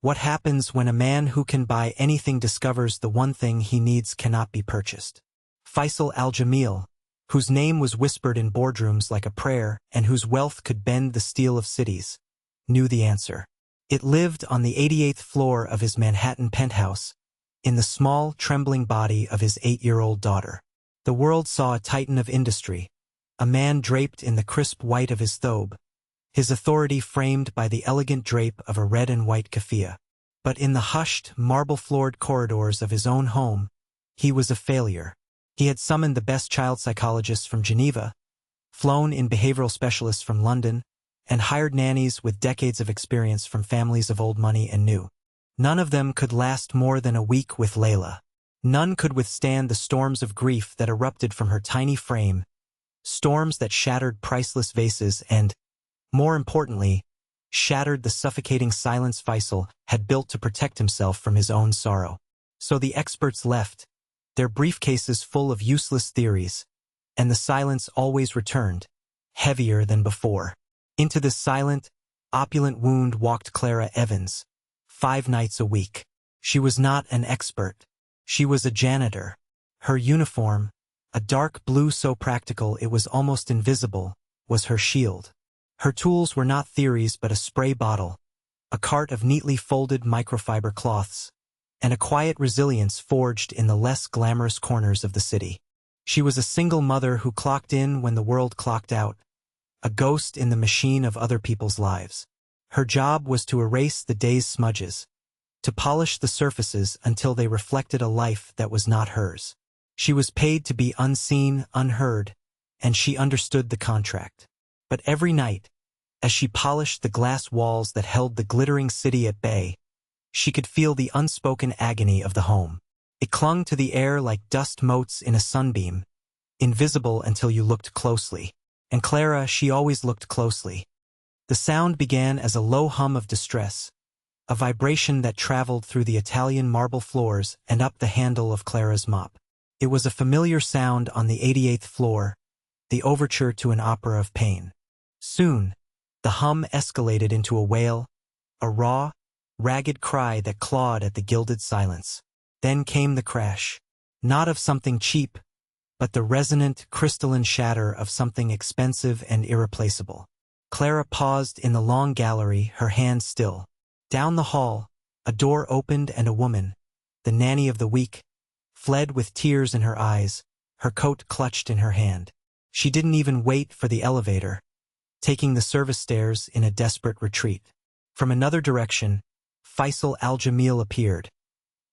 What happens when a man who can buy anything discovers the one thing he needs cannot be purchased? Faisal al-Jamil, whose name was whispered in boardrooms like a prayer and whose wealth could bend the steel of cities, knew the answer. It lived on the 88th floor of his Manhattan penthouse, in the small, trembling body of his 8-year-old daughter. The world saw a titan of industry, a man draped in the crisp white of his thobe, his authority framed by the elegant drape of a red and white keffiyeh. But in the hushed, marble-floored corridors of his own home, he was a failure. He had summoned the best child psychologists from Geneva, flown in behavioral specialists from London, and hired nannies with decades of experience from families of old money and new. None of them could last more than a week with Layla. None could withstand the storms of grief that erupted from her tiny frame, storms that shattered priceless vases and, more importantly, shattered the suffocating silence Faisal had built to protect himself from his own sorrow. So the experts left, their briefcases full of useless theories, and the silence always returned, heavier than before. Into this silent, opulent wound walked Clara Evans, 5 nights a week. She was not an expert. She was a janitor. Her uniform, a dark blue so practical it was almost invisible, was her shield. Her tools were not theories but a spray bottle, a cart of neatly folded microfiber cloths, and a quiet resilience forged in the less glamorous corners of the city. She was a single mother who clocked in when the world clocked out, a ghost in the machine of other people's lives. Her job was to erase the day's smudges, to polish the surfaces until they reflected a life that was not hers. She was paid to be unseen, unheard, and she understood the contract. But every night, as she polished the glass walls that held the glittering city at bay, she could feel the unspoken agony of the home. It clung to the air like dust motes in a sunbeam, invisible until you looked closely. And Clara, she always looked closely. The sound began as a low hum of distress, a vibration that traveled through the Italian marble floors and up the handle of Clara's mop. It was a familiar sound on the 88th floor, the overture to an opera of pain. Soon, the hum escalated into a wail, a raw, ragged cry that clawed at the gilded silence. Then came the crash, not of something cheap, but the resonant, crystalline shatter of something expensive and irreplaceable. Clara paused in the long gallery, her hands still. Down the hall, a door opened and a woman, the nanny of the week, fled with tears in her eyes, her coat clutched in her hand. She didn't even wait for the elevator, taking the service stairs in a desperate retreat. From another direction, Faisal al-Jamil appeared,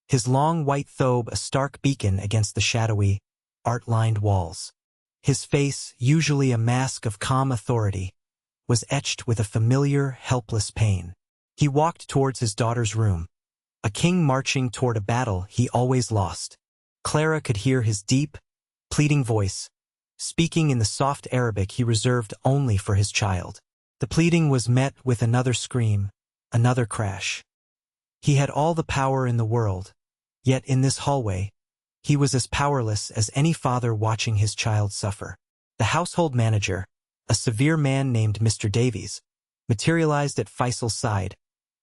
his long white thobe a stark beacon against the shadowy, art-lined walls. His face, usually a mask of calm authority, was etched with a familiar, helpless pain. He walked towards his daughter's room, a king marching toward a battle he always lost. Clara could hear his deep, pleading voice, speaking in the soft Arabic he reserved only for his child. The pleading was met with another scream, another crash. He had all the power in the world, yet in this hallway, he was as powerless as any father watching his child suffer. The household manager, a severe man named Mr. Davies, materialized at Faisal's side,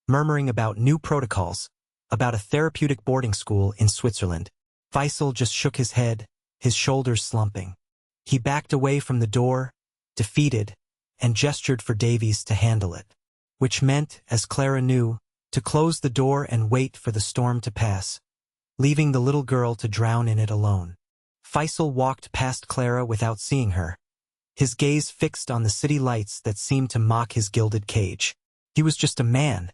murmuring about new protocols, about a therapeutic boarding school in Switzerland. Faisal just shook his head, his shoulders slumping. He backed away from the door, defeated, and gestured for Davies to handle it, which meant, as Clara knew, to close the door and wait for the storm to pass, leaving the little girl to drown in it alone. Faisal walked past Clara without seeing her, his gaze fixed on the city lights that seemed to mock his gilded cage. He was just a man,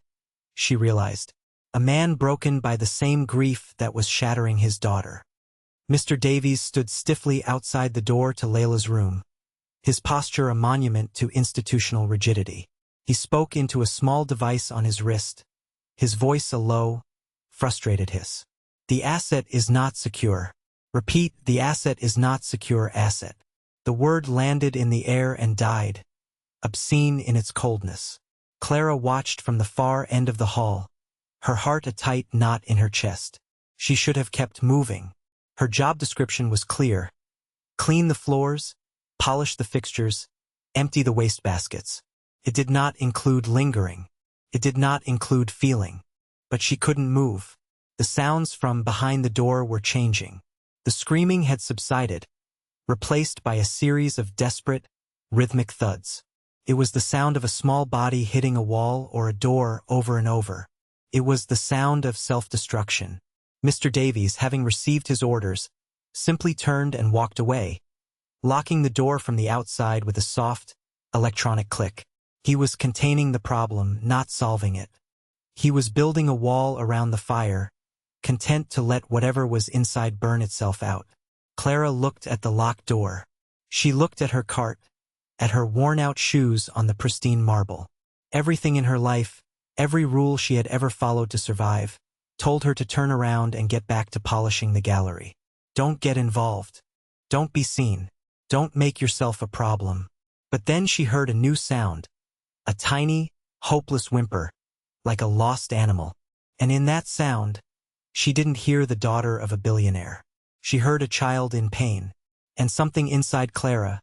she realized, a man broken by the same grief that was shattering his daughter. Mr. Davies stood stiffly outside the door to Layla's room, his posture a monument to institutional rigidity. He spoke into a small device on his wrist, his voice a low, frustrated hiss. The asset is not secure. Repeat, the asset is not secure asset. The word landed in the air and died, obscene in its coldness. Clara watched from the far end of the hall, her heart a tight knot in her chest. She should have kept moving. Her job description was clear. Clean the floors, polish the fixtures, empty the wastebaskets. It did not include lingering. It did not include feeling. but she couldn't move. The sounds from behind the door were changing. The screaming had subsided, replaced by a series of desperate, rhythmic thuds. It was the sound of a small body hitting a wall or a door over and over. It was the sound of self-destruction. Mr. Davies, having received his orders, simply turned and walked away, locking the door from the outside with a soft, electronic click. He was containing the problem, not solving it. He was building a wall around the fire, content to let whatever was inside burn itself out. Clara looked at the locked door. She looked at her cart, at her worn-out shoes on the pristine marble. Everything in her life, every rule she had ever followed to survive, told her to turn around and get back to polishing the gallery. Don't get involved. Don't be seen. Don't make yourself a problem. But then she heard a new sound, a tiny, hopeless whimper, like a lost animal. And in that sound, she didn't hear the daughter of a billionaire. She heard a child in pain, and something inside Clara,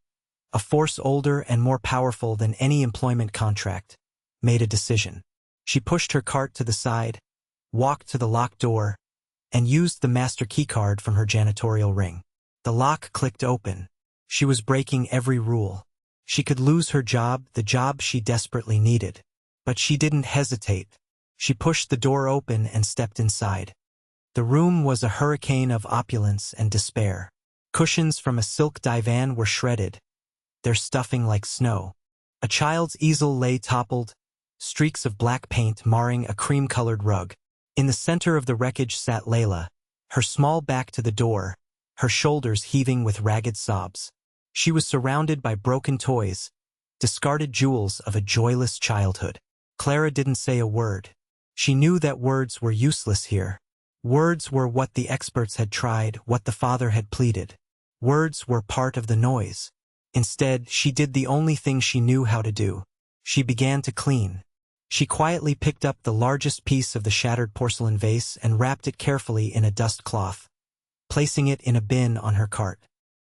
a force older and more powerful than any employment contract, made a decision. She pushed her cart to the side, walked to the locked door, and used the master keycard from her janitorial ring. The lock clicked open. She was breaking every rule. She could lose her job, the job she desperately needed. But she didn't hesitate. She pushed the door open and stepped inside. The room was a hurricane of opulence and despair. Cushions from a silk divan were shredded, their stuffing like snow. A child's easel lay toppled, streaks of black paint marring a cream-colored rug. In the center of the wreckage sat Layla, her small back to the door, her shoulders heaving with ragged sobs. She was surrounded by broken toys, discarded jewels of a joyless childhood. Clara didn't say a word. She knew that words were useless here. Words were what the experts had tried, what the father had pleaded. Words were part of the noise. Instead, she did the only thing she knew how to do. She began to clean. She quietly picked up the largest piece of the shattered porcelain vase and wrapped it carefully in a dust cloth, placing it in a bin on her cart.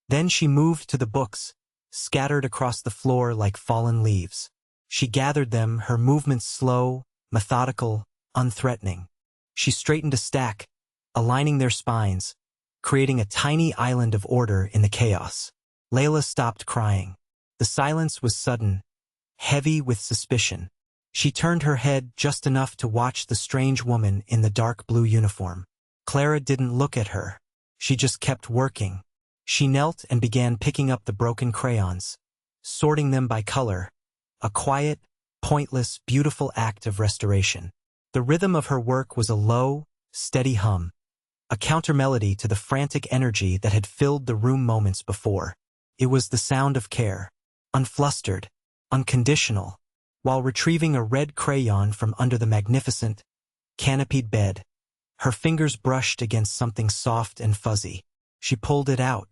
Then she moved to the books, scattered across the floor like fallen leaves. She gathered them, her movements slow, methodical, unthreatening. She straightened a stack, aligning their spines, creating a tiny island of order in the chaos. Layla stopped crying. The silence was sudden, heavy with suspicion. She turned her head just enough to watch the strange woman in the dark blue uniform. Clara didn't look at her. She just kept working. She knelt and began picking up the broken crayons, sorting them by color, a quiet, pointless, beautiful act of restoration. The rhythm of her work was a low, steady hum, a countermelody to the frantic energy that had filled the room moments before. It was the sound of care, unflustered, unconditional. While retrieving a red crayon from under the magnificent, canopied bed, her fingers brushed against something soft and fuzzy. She pulled it out.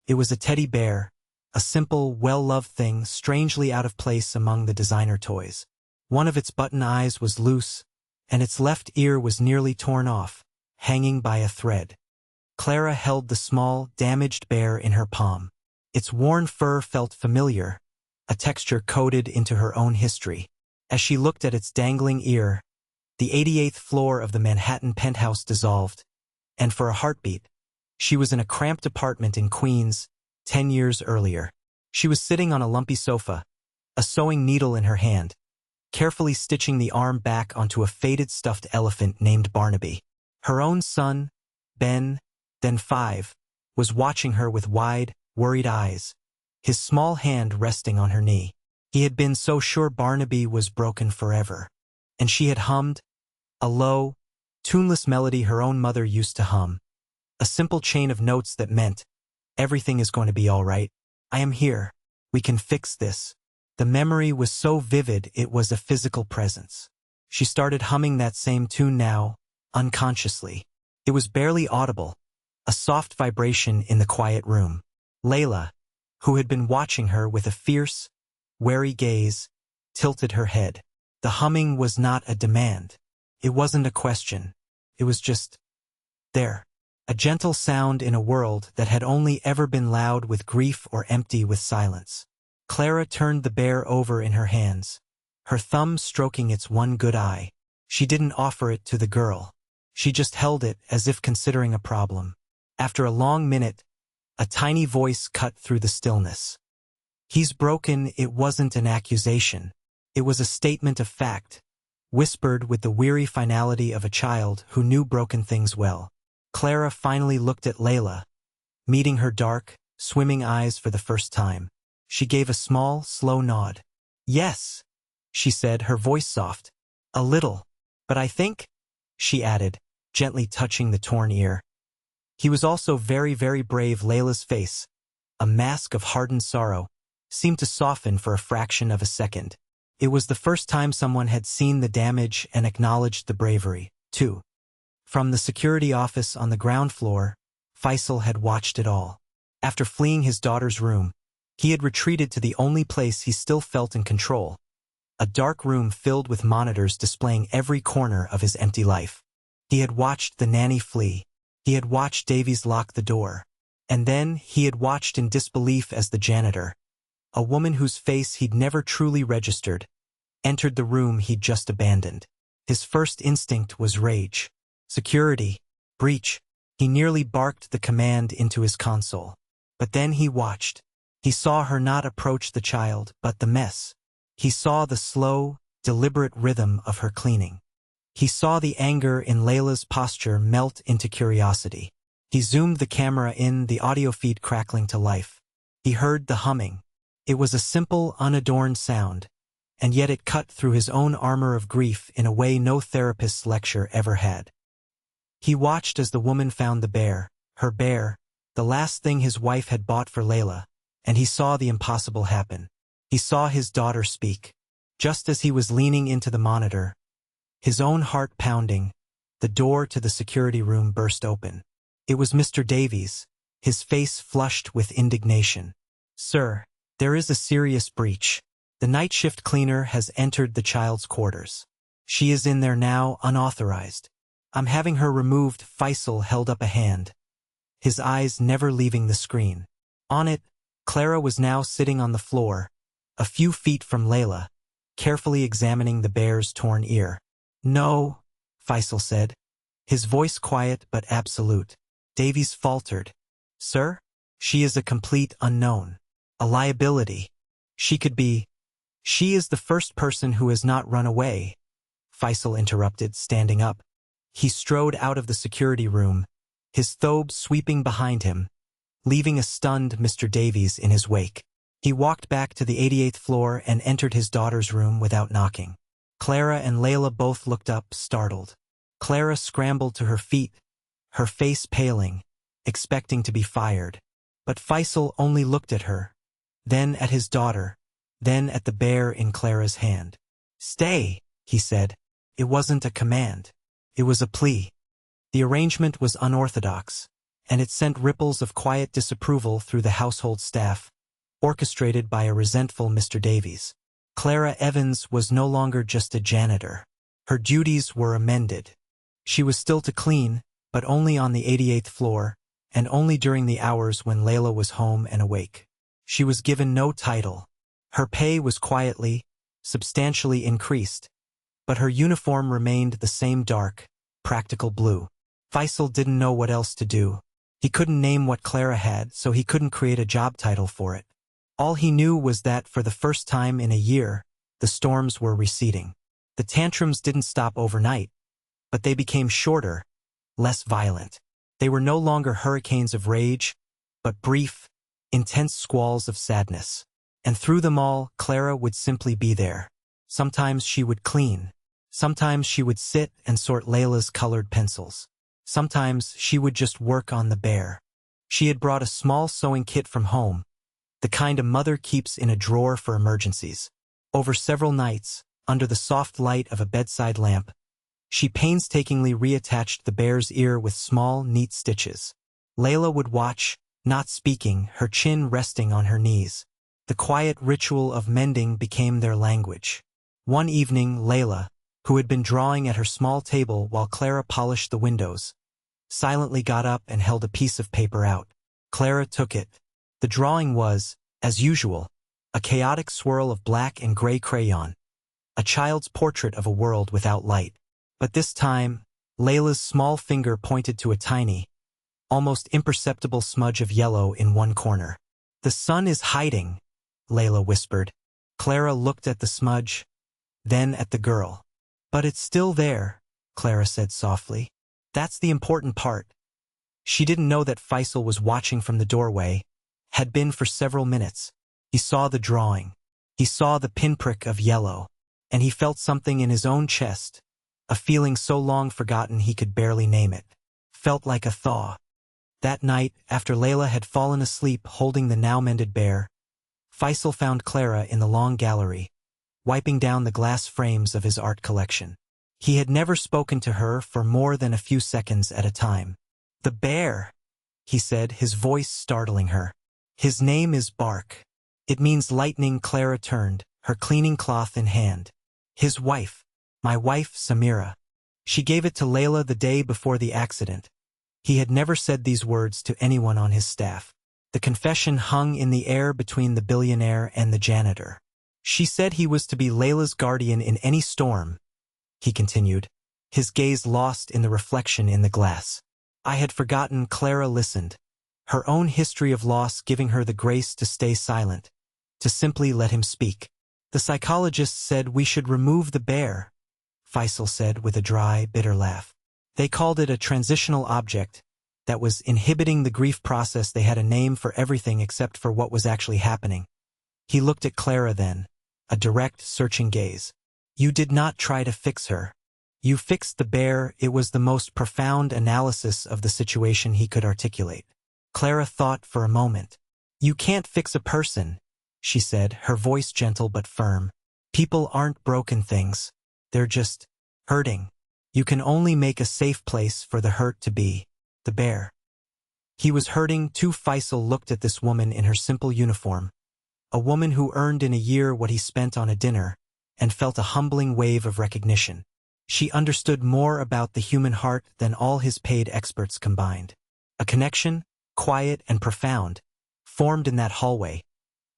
It was a teddy bear, a simple, well-loved thing strangely out of place among the designer toys. One of its button eyes was loose, and its left ear was nearly torn off, hanging by a thread. Clara held the small, damaged bear in her palm. Its worn fur felt familiar, a texture coded into her own history. As she looked at its dangling ear, the 88th floor of the Manhattan penthouse dissolved, and for a heartbeat, she was in a cramped apartment in Queens, 10 years earlier. She was sitting on a lumpy sofa, a sewing needle in her hand, carefully stitching the arm back onto a faded stuffed elephant named Barnaby. Her own son, Ben, then 5, was watching her with wide, worried eyes, his small hand resting on her knee. He had been so sure Barnaby was broken forever. And she had hummed, a low, tuneless melody her own mother used to hum, a simple chain of notes that meant, everything is going to be all right. I am here. We can fix this. The memory was so vivid it was a physical presence. She started humming that same tune now, unconsciously. It was barely audible, a soft vibration in the quiet room. Layla, who had been watching her with a fierce, wary gaze, tilted her head. The humming was not a demand. It wasn't a question. It was just there. A gentle sound in a world that had only ever been loud with grief or empty with silence. Clara turned the bear over in her hands, her thumb stroking its one good eye. She didn't offer it to the girl. She just held it as if considering a problem. After a long minute, a tiny voice cut through the stillness. "He's broken." It wasn't an accusation. It was a statement of fact, whispered with the weary finality of a child who knew broken things well. Clara finally looked at Layla, meeting her dark, swimming eyes for the first time. She gave a small, slow nod. "Yes," she said, her voice soft. "A little. But I think," she added, gently touching the torn ear. "He was also very, very brave." Layla's face, a mask of hardened sorrow, seemed to soften for a fraction of a second. It was the first time someone had seen the damage and acknowledged the bravery, too. From the security office on the ground floor, Faisal had watched it all. After fleeing his daughter's room, he had retreated to the only place he still felt in control, a dark room filled with monitors displaying every corner of his empty life. He had watched the nanny flee. He had watched Davies lock the door. And then he had watched in disbelief as the janitor, a woman whose face he'd never truly registered, entered the room he'd just abandoned. His first instinct was rage. "Security. Breach." He nearly barked the command into his console. But then he watched. He saw her not approach the child, but the mess. He saw the slow, deliberate rhythm of her cleaning. He saw the anger in Layla's posture melt into curiosity. He zoomed the camera in, the audio feed crackling to life. He heard the humming. It was a simple, unadorned sound, and yet it cut through his own armor of grief in a way no therapist's lecture ever had. He watched as the woman found the bear, her bear, the last thing his wife had bought for Layla, and he saw the impossible happen. He saw his daughter speak. Just as he was leaning into the monitor, his own heart pounding, the door to the security room burst open. It was Mr. Davies, his face flushed with indignation. "Sir, there is a serious breach. The night shift cleaner has entered the child's quarters. She is in there now, unauthorized. I'm having her removed." Faisal held up a hand, his eyes never leaving the screen. On it, Clara was now sitting on the floor, a few feet from Layla, carefully examining the bear's torn ear. "No," Faisal said, his voice quiet but absolute. Davies faltered. "Sir? She is a complete unknown. A liability. She could be—" "She is the first person who has not run away," Faisal interrupted, standing up. He strode out of the security room, his thobe sweeping behind him, leaving a stunned Mr. Davies in his wake. He walked back to the 88th floor and entered his daughter's room without knocking. Clara and Layla both looked up, startled. Clara scrambled to her feet, her face paling, expecting to be fired. But Faisal only looked at her, then at his daughter, then at the bear in Clara's hand. "Stay," he said. It wasn't a command. It was a plea. The arrangement was unorthodox, and it sent ripples of quiet disapproval through the household staff, orchestrated by a resentful Mr. Davies. Clara Evans was no longer just a janitor. Her duties were amended. She was still to clean, but only on the 88th floor, and only during the hours when Layla was home and awake. She was given no title. Her pay was quietly, substantially increased, but her uniform remained the same dark, practical blue. Faisal didn't know what else to do. He couldn't name what Clara had, so he couldn't create a job title for it. All he knew was that for the first time in a year, the storms were receding. The tantrums didn't stop overnight, but they became shorter, less violent. They were no longer hurricanes of rage, but brief, intense squalls of sadness. And through them all, Clara would simply be there. Sometimes she would clean. Sometimes she would sit and sort Layla's colored pencils. Sometimes she would just work on the bear. She had brought a small sewing kit from home, the kind a mother keeps in a drawer for emergencies. Over several nights, under the soft light of a bedside lamp, she painstakingly reattached the bear's ear with small, neat stitches. Layla would watch, not speaking, her chin resting on her knees. The quiet ritual of mending became their language. One evening, Layla, who had been drawing at her small table while Clara polished the windows, silently got up and held a piece of paper out. Clara took it. The drawing was, as usual, a chaotic swirl of black and gray crayon, a child's portrait of a world without light. But this time, Layla's small finger pointed to a tiny, almost imperceptible smudge of yellow in one corner. "The sun is hiding," Layla whispered. Clara looked at the smudge, then at the girl. "But it's still there," Clara said softly. "That's the important part." She didn't know that Faisal was watching from the doorway, had been for several minutes. He saw the drawing. He saw the pinprick of yellow, and he felt something in his own chest, a feeling so long forgotten he could barely name it. Felt like a thaw. That night, after Layla had fallen asleep holding the now-mended bear, Faisal found Clara in the long gallery, wiping down the glass frames of his art collection. He had never spoken to her for more than a few seconds at a time. "The bear," he said, his voice startling her. "His name is Bark. It means lightning." Clara turned, her cleaning cloth in hand. "His wife. My wife, Samira. She gave it to Layla the day before the accident." He had never said these words to anyone on his staff. The confession hung in the air between the billionaire and the janitor. "She said he was to be Layla's guardian in any storm," he continued, his gaze lost in the reflection in the glass. "I had forgotten." Clara listened, her own history of loss giving her the grace to stay silent, to simply let him speak. "The psychologist said we should remove the bear," Faisal said with a dry, bitter laugh. "They called it a transitional object that was inhibiting the grief process." They had a name for everything except for what was actually happening. He looked at Clara then, a direct, searching gaze. "You did not try to fix her. You fixed the bear." It was the most profound analysis of the situation he could articulate. Clara thought for a moment. "You can't fix a person," she said, her voice gentle but firm. "People aren't broken things. They're just hurting. You can only make a safe place for the hurt to be. The bear." He was hurting too. Faisal looked at this woman in her simple uniform, a woman who earned in a year what he spent on a dinner, and felt a humbling wave of recognition. She understood more about the human heart than all his paid experts combined. A connection, quiet and profound, formed in that hallway.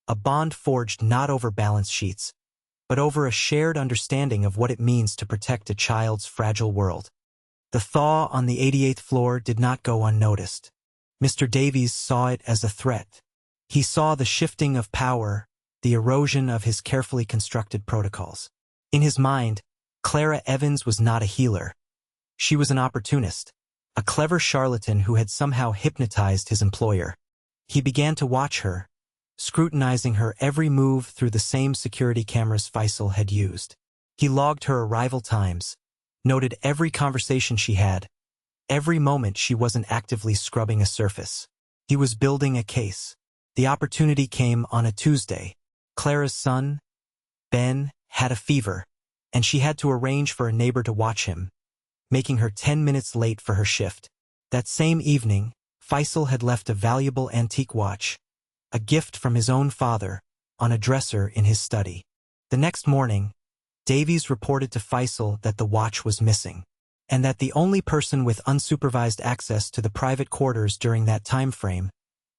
A bond forged not over balance sheets, but over a shared understanding of what it means to protect a child's fragile world. The thaw on the 88th floor did not go unnoticed. Mr. Davies saw it as a threat. He saw the shifting of power, the erosion of his carefully constructed protocols. In his mind, Clara Evans was not a healer. She was an opportunist, a clever charlatan who had somehow hypnotized his employer. He began to watch her, scrutinizing her every move through the same security cameras Faisal had used. He logged her arrival times, noted every conversation she had, every moment she wasn't actively scrubbing a surface. He was building a case. The opportunity came on a Tuesday. Clara's son, Ben, had a fever, and she had to arrange for a neighbor to watch him, making her 10 minutes late for her shift. That same evening, Faisal had left a valuable antique watch, a gift from his own father, on a dresser in his study. The next morning, Davies reported to Faisal that the watch was missing, and that the only person with unsupervised access to the private quarters during that time frame,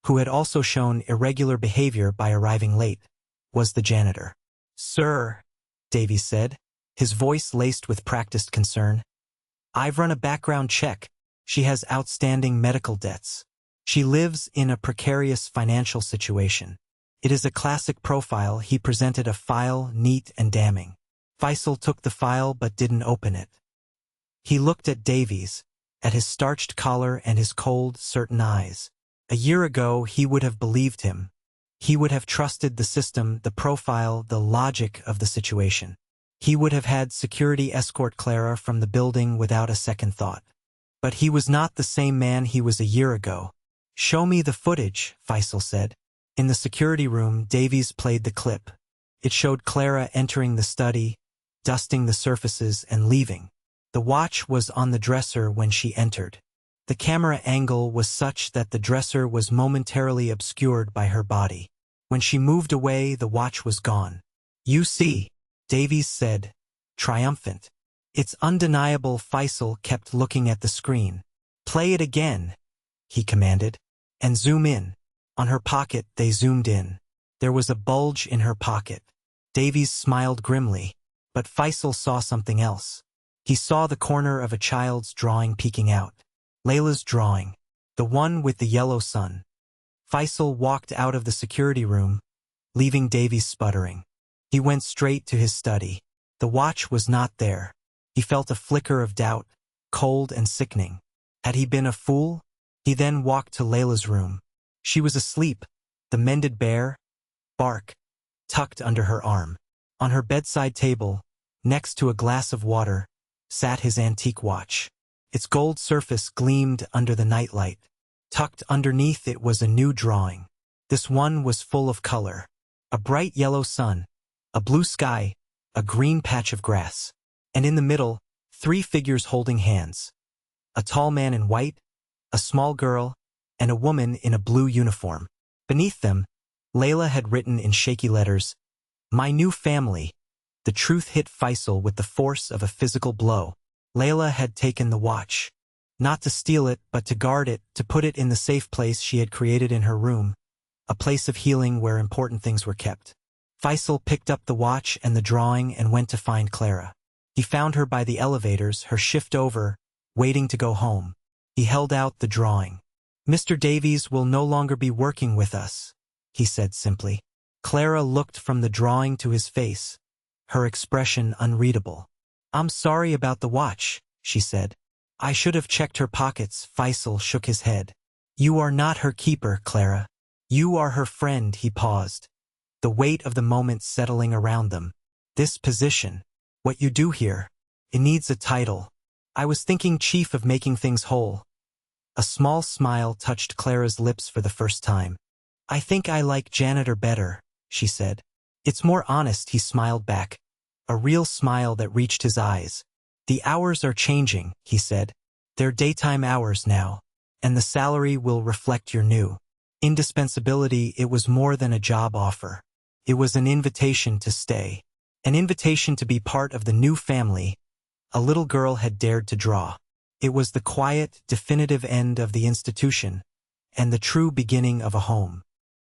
who had also shown irregular behavior by arriving late, was the janitor. "Sir," Davies said, his voice laced with practiced concern, "I've run a background check. She has outstanding medical debts. She lives in a precarious financial situation. It is a classic profile." He presented a file, neat and damning. Faisal took the file but didn't open it. He looked at Davies, at his starched collar and his cold, certain eyes. A year ago, he would have believed him. He would have trusted the system, the profile, the logic of the situation. He would have had security escort Clara from the building without a second thought. But he was not the same man he was a year ago. "Show me the footage," Faisal said. In the security room, Davies played the clip. It showed Clara entering the study, dusting the surfaces and leaving. The watch was on the dresser when she entered. The camera angle was such that the dresser was momentarily obscured by her body. When she moved away, the watch was gone. "You see," Davies said, triumphant. "It's undeniable." Faisal kept looking at the screen. "Play it again," he commanded, "and zoom in." On her pocket, they zoomed in. There was a bulge in her pocket. Davies smiled grimly, but Faisal saw something else. He saw the corner of a child's drawing peeking out. Layla's drawing. The one with the yellow sun. Faisal walked out of the security room, leaving Davies sputtering. He went straight to his study. The watch was not there. He felt a flicker of doubt, cold and sickening. Had he been a fool? He then walked to Layla's room. She was asleep, the mended bear, bark, tucked under her arm. On her bedside table, next to a glass of water, sat his antique watch. Its gold surface gleamed under the nightlight. Tucked underneath it was a new drawing. This one was full of color. A bright yellow sun, a blue sky, a green patch of grass. And in the middle, 3 figures holding hands. A tall man in white, a small girl, and a woman in a blue uniform. Beneath them, Layla had written in shaky letters, "My new family." The truth hit Faisal with the force of a physical blow. Layla had taken the watch. Not to steal it, but to guard it, to put it in the safe place she had created in her room, a place of healing where important things were kept. Faisal picked up the watch and the drawing and went to find Clara. He found her by the elevators, her shift over, waiting to go home. He held out the drawing. "Mr. Davies will no longer be working with us," he said simply. Clara looked from the drawing to his face, her expression unreadable. "I'm sorry about the watch," she said. "I should have checked her pockets." Faisal shook his head. "You are not her keeper, Clara. You are her friend." He paused, the weight of the moment settling around them. "This position, what you do here, it needs a title. I was thinking chief of making things whole." A small smile touched Clara's lips for the first time. "I think I like janitor better," she said. "It's more honest," he smiled back, a real smile that reached his eyes. "The hours are changing," he said. "They're daytime hours now, and the salary will reflect your new indispensability." It was more than a job offer. It was an invitation to stay, an invitation to be part of the new family a little girl had dared to draw. It was the quiet, definitive end of the institution, and the true beginning of a home.